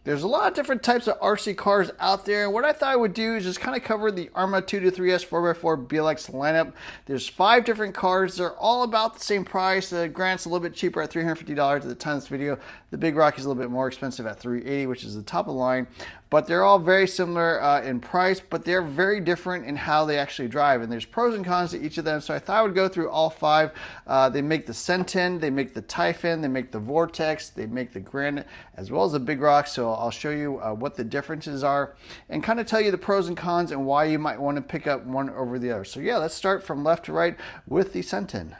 There's a lot of different types of RC cars out there, and what I thought I would do is just kind of cover the Arrma 223S 4x4 BLX lineup. There's 5 different cars. They're all about the same price. The Granite's a little bit cheaper at $350 at the time of this video. The Big Rock is a little bit more expensive at $380, which is the top of the line. But they're all very similar in price, but they're very different in how they actually drive. And there's pros and cons to each of them, so I thought I would go through all 5. They make the Senton, they make the Typhon, they make the Vorteks, they make the Granite, as well as the Big Rock. So I'll show you what the differences are and kind of tell you the pros and cons and why you might want to pick up one over the other. So yeah, let's start from left to right with the Senton.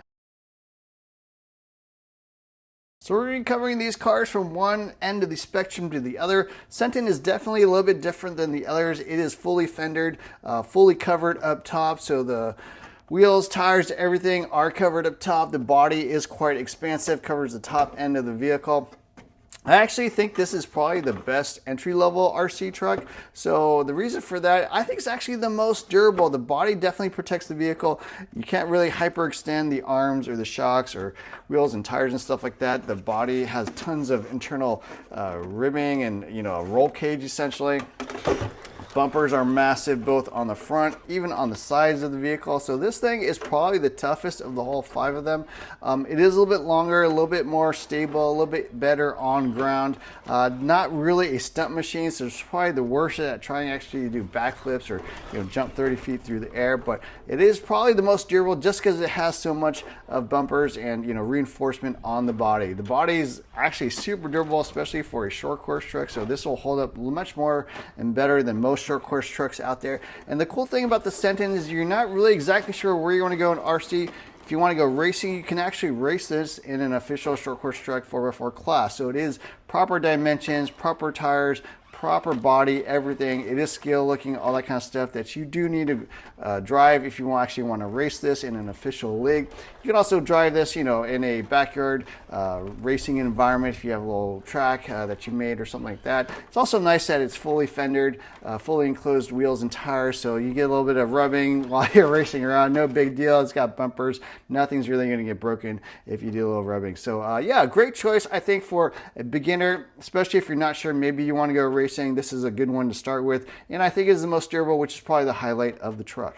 So we're going to be covering these cars from one end of the spectrum to the other. Senton is definitely a little bit different than the others. It is fully fendered, fully covered up top, so the wheels, tires, everything are covered up top. The body is quite expansive, covers the top end of the vehicle. I actually think this is probably the best entry-level RC truck. So the reason for that, I think it's actually the most durable. The body definitely protects the vehicle. You can't really hyperextend the arms or the shocks or wheels and tires and stuff like that. The body has tons of internal ribbing and, you know, a roll cage essentially. Bumpers are massive both on the front, even on the sides of the vehicle. So this thing is probably the toughest of the whole 5 of them. It is a little bit longer, a little bit more stable, a little bit better on ground. Not really a stunt machine, so it's probably the worst at trying actually to do backflips or, you know, jump 30 feet through the air. But it is probably the most durable just because it has so much of bumpers and, you know, reinforcement on the body. The body is actually super durable, especially for a short course truck. So this will hold up much more and better than most short course trucks out there. And the cool thing about the Senton is you're not really exactly sure where you want to go in RC. If you want to go racing, you can actually race this in an official short course truck 4x4 class. So it is proper dimensions, proper tires, proper body, everything. It is scale looking, all that kind of stuff that you do need to drive if you actually want to race this in an official league. You can also drive this, you know, in a backyard racing environment if you have a little track that you made or something like that. It's also nice that it's fully fendered, fully enclosed wheels and tires, so you get a little bit of rubbing while you're racing around. No big deal. It's got bumpers. Nothing's really going to get broken if you do a little rubbing. So yeah, great choice I think for a beginner, especially if you're not sure, maybe you want to go racing. This is a good one to start with, and I think it is the most durable, which is probably the highlight of the truck.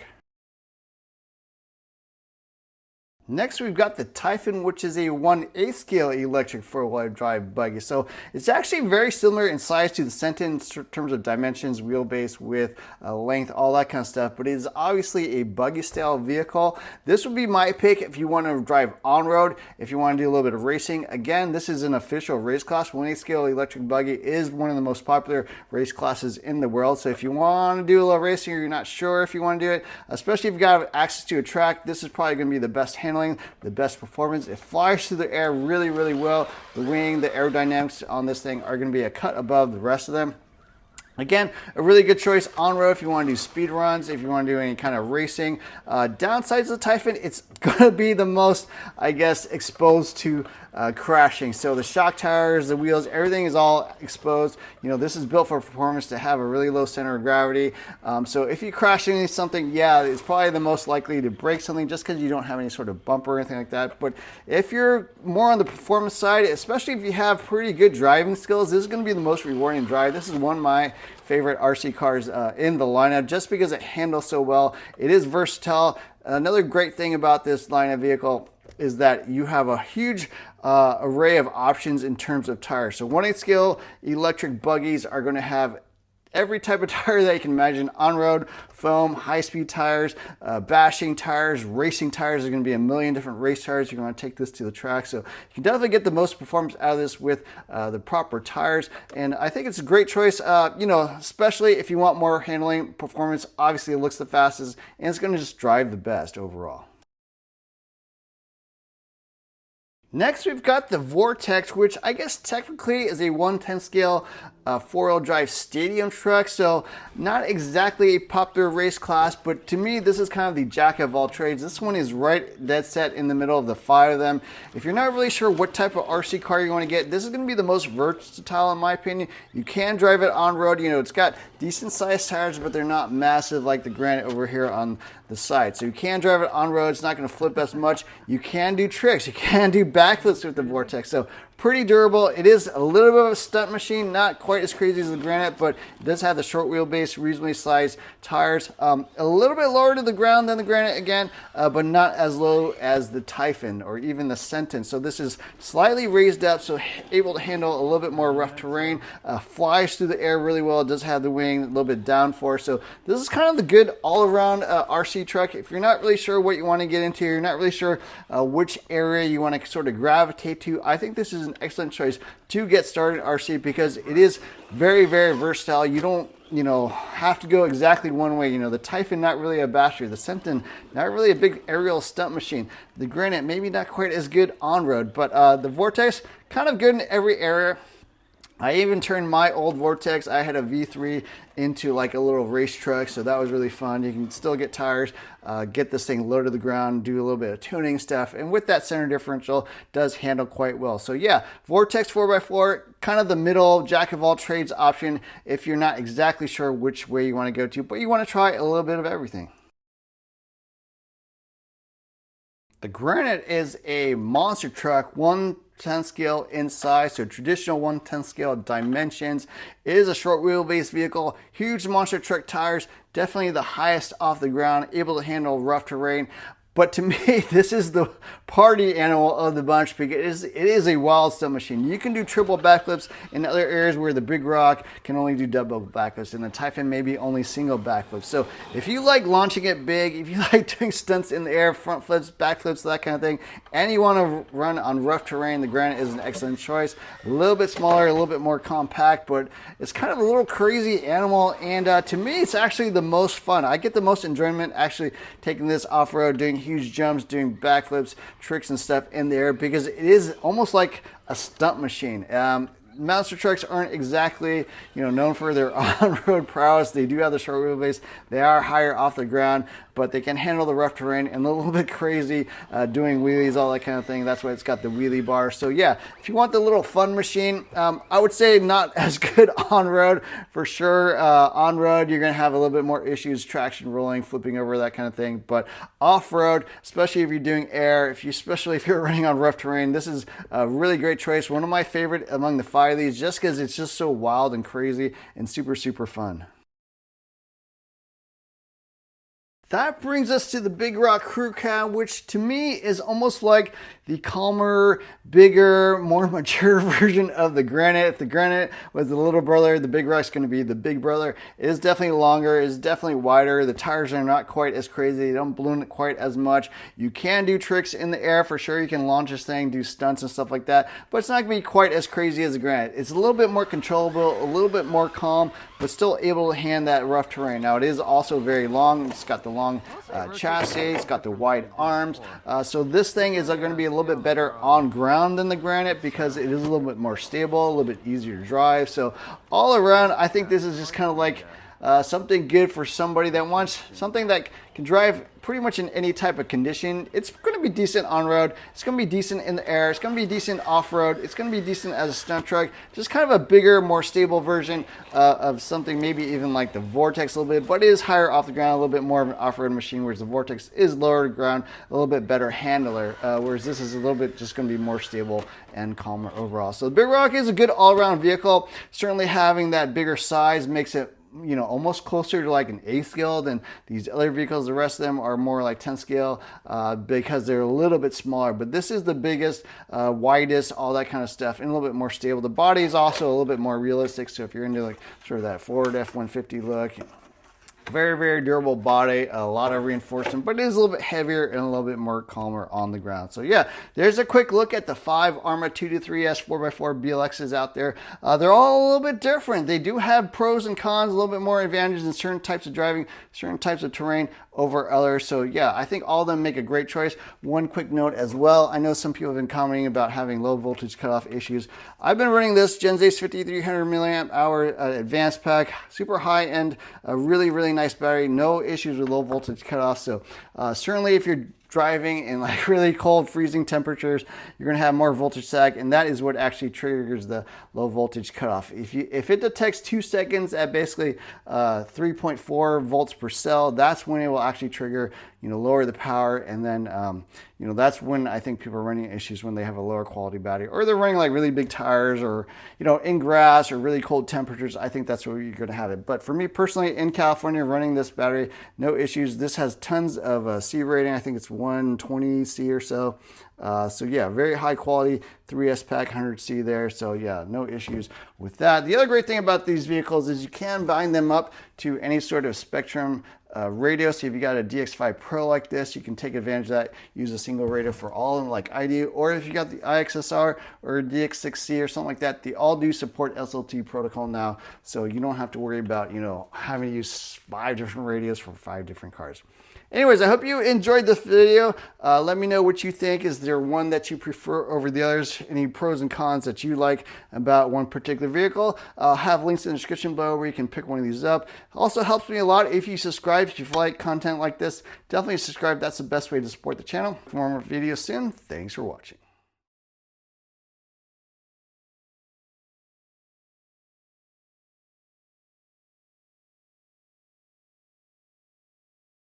Next, we've got the Typhon, which is a 1/8 scale electric 4-wheel drive buggy. So it's actually very similar in size to the Senton in terms of dimensions, wheelbase, width, length, all that kind of stuff. But it is obviously a buggy style vehicle. This would be my pick if you want to drive on-road, if you want to do a little bit of racing. Again, this is an official race class. 1/8 scale electric buggy is one of the most popular race classes in the world. So if you want to do a little racing or you're not sure if you want to do it, especially if you've got access to a track, this is probably going to be the best handling, the best performance. It flies through the air really, really well. The wing, the aerodynamics on this thing are going to be a cut above the rest of them. Again, a really good choice on road if you want to do speed runs, if you want to do any kind of racing. Downsides of the Typhon, it's going to be the most, I guess, exposed to crashing. So the shock tires, the wheels, everything is all exposed. You know, this is built for performance to have a really low center of gravity. So if you crash into something, yeah, it's probably the most likely to break something just because you don't have any sort of bumper or anything like that. But if you're more on the performance side, especially if you have pretty good driving skills, this is going to be the most rewarding drive. This is one of my favorite RC cars in the lineup just because it handles so well. It is versatile. Another great thing about this line of vehicle is that you have a huge array of options in terms of tires. So 1/8 scale electric buggies are going to have every type of tire that you can imagine: on-road, foam, high-speed tires, bashing tires, racing tires. There's going to be a million different race tires. You're going to take this to the track. So you can definitely get the most performance out of this with the proper tires. And I think it's a great choice, you know, especially if you want more handling performance. Obviously, it looks the fastest, and it's going to just drive the best overall. Next, we've got the Vorteks, which I guess technically is a 1/10 scale 4-wheel drive stadium truck. So not exactly a popular race class, but to me, this is kind of the jack of all trades. This one is right dead set in the middle of the 5 of them. If you're not really sure what type of RC car you want to get, this is going to be the most versatile in my opinion. You can drive it on road. You know, it's got decent sized tires, but they're not massive like the Granite over here on the side. So you can drive it on road. It's not going to flip as much. You can do tricks. You can do backflips with the Vorteks. So pretty durable. It is a little bit of a stunt machine, not quite as crazy as the Granite, but it does have the short wheelbase, reasonably sized tires. A little bit lower to the ground than the Granite again, but not as low as the Typhon or even the Senton. So this is slightly raised up, so able to handle a little bit more rough terrain. Flies through the air really well. It does have the wing, a little bit downforce. So this is kind of the good all-around RC truck. If you're not really sure what you want to get into, you're not really sure which area you want to sort of gravitate to, I think this is an excellent choice to get started RC because it is very, very versatile. You don't have to go exactly one way. The Typhon, not really a basher. The Senton, not really a big aerial stunt machine. The Granite, maybe not quite as good on-road, but the Vorteks, kind of good in every area. I even turned my old Vorteks, I had a V3, into like a little race truck, so that was really fun. You can still get tires, get this thing low to the ground, do a little bit of tuning stuff, and with that center differential, does handle quite well. So yeah, Vorteks 4x4, kind of the middle jack of all trades option if you're not exactly sure which way you want to go to, but you want to try a little bit of everything. The Granite is a monster truck, 1/10 scale in size, so traditional 1/10 scale dimensions. It is a short wheelbase vehicle, huge monster truck tires, definitely the highest off the ground, able to handle rough terrain. But to me, this is the party animal of the bunch because it is a wild stunt machine. You can do triple backflips in other areas where the Big Rock can only do double backflips, and the Typhon maybe only single backflips. So if you like launching it big, if you like doing stunts in the air, front flips, backflips, that kind of thing, and you want to run on rough terrain, the Granite is an excellent choice. A little bit smaller, a little bit more compact, but it's kind of a little crazy animal, and to me, it's actually the most fun. I get the most enjoyment actually taking this off-road, doing huge jumps, doing backflips, tricks and stuff in the air because it is almost like a stunt machine. Monster trucks aren't exactly, known for their on-road prowess. They do have the short wheelbase. They are higher off the ground, but they can handle the rough terrain and a little bit crazy doing wheelies, all that kind of thing. That's why it's got the wheelie bar. So yeah, if you want the little fun machine, I would say not as good on-road for sure. On-road, you're going to have a little bit more issues, traction, rolling, flipping over, that kind of thing. But off-road, especially if you're doing air, especially if you're running on rough terrain, this is a really great choice. One of my favorite among the 5 of these, just because it's just so wild and crazy and super, super fun. That brings us to the Big Rock Crew Cab, which to me is almost like the calmer, bigger, more mature version of the Granite. If the Granite was the little brother, the Big Rock's going to be the big brother. It is definitely longer, it is definitely wider. The tires are not quite as crazy, they don't balloon it quite as much. You can do tricks in the air for sure. You can launch this thing, do stunts and stuff like that, but it's not going to be quite as crazy as the Granite. It's a little bit more controllable, a little bit more calm, but still able to hand that rough terrain. Now it is also very long. It's got the long chassis, it's got the wide arms, so this thing is going to be a little bit better on ground than the Granite because it is a little bit more stable, a little bit easier to drive. So all around, I think this is just kind of like something good for somebody that wants something that can drive pretty much in any type of condition. It's going to be decent on road, it's going to be decent in the air, it's going to be decent off road, it's going to be decent as a stunt truck. Just kind of a bigger, more stable version of something maybe even like the Vorteks a little bit, but it is higher off the ground, a little bit more of an off-road machine, whereas the Vorteks is lower to the ground, a little bit better handler, whereas this is a little bit just going to be more stable and calmer overall. So the Big Rock is a good all-around vehicle. Certainly having that bigger size makes it almost closer to like an 8th scale than these other vehicles. The rest of them are more like 10th scale because they're a little bit smaller, but this is the biggest, widest, all that kind of stuff, and a little bit more stable. The body is also a little bit more realistic, so if you're into like sort of that Ford F-150 look, very, very durable body, a lot of reinforcement, but it is a little bit heavier and a little bit more calmer on the ground. So yeah, there's a quick look at the 5 Arrma 223S 4x4 BLXs out there. They're all a little bit different. They do have pros and cons, a little bit more advantages in certain types of driving, certain types of terrain over others. So yeah, I think all of them make a great choice. One quick note as well, I know some people have been commenting about having low voltage cutoff issues. I've been running this Genzace 5300 milliamp hour advanced pack, super high end, a really, really nice battery, no issues with low voltage cutoff. So certainly if you're driving in like really cold, freezing temperatures, you're going to have more voltage sag, and that is what actually triggers the low voltage cutoff. If it detects 2 seconds at basically 3.4 volts per cell, that's when it will actually trigger lower the power, and then that's when I think people are running issues, when they have a lower quality battery, or they're running like really big tires, or in grass or really cold temperatures. I think that's where you're going to have it. But for me personally, in California, running this battery, no issues. This has tons of C rating. I think it's 120 C or so. So yeah, very high quality 3S pack, 100C there. So yeah, no issues with that. The other great thing about these vehicles is you can bind them up to any sort of Spectrum radio. So if you got a DX5 Pro like this, you can take advantage of that, use a single radio for all of them like I do. Or if you got the IXSR or DX6C or something like that, they all do support SLT protocol now. So you don't have to worry about, having to use 5 different radios for 5 different cars. Anyways, I hope you enjoyed this video. Let me know what you think. Is there one that you prefer over the others? Any pros and cons that you like about one particular vehicle? I'll have links in the description below where you can pick one of these up. Also helps me a lot if you subscribe. If you like content like this, definitely subscribe. That's the best way to support the channel. For more videos soon. Thanks for watching.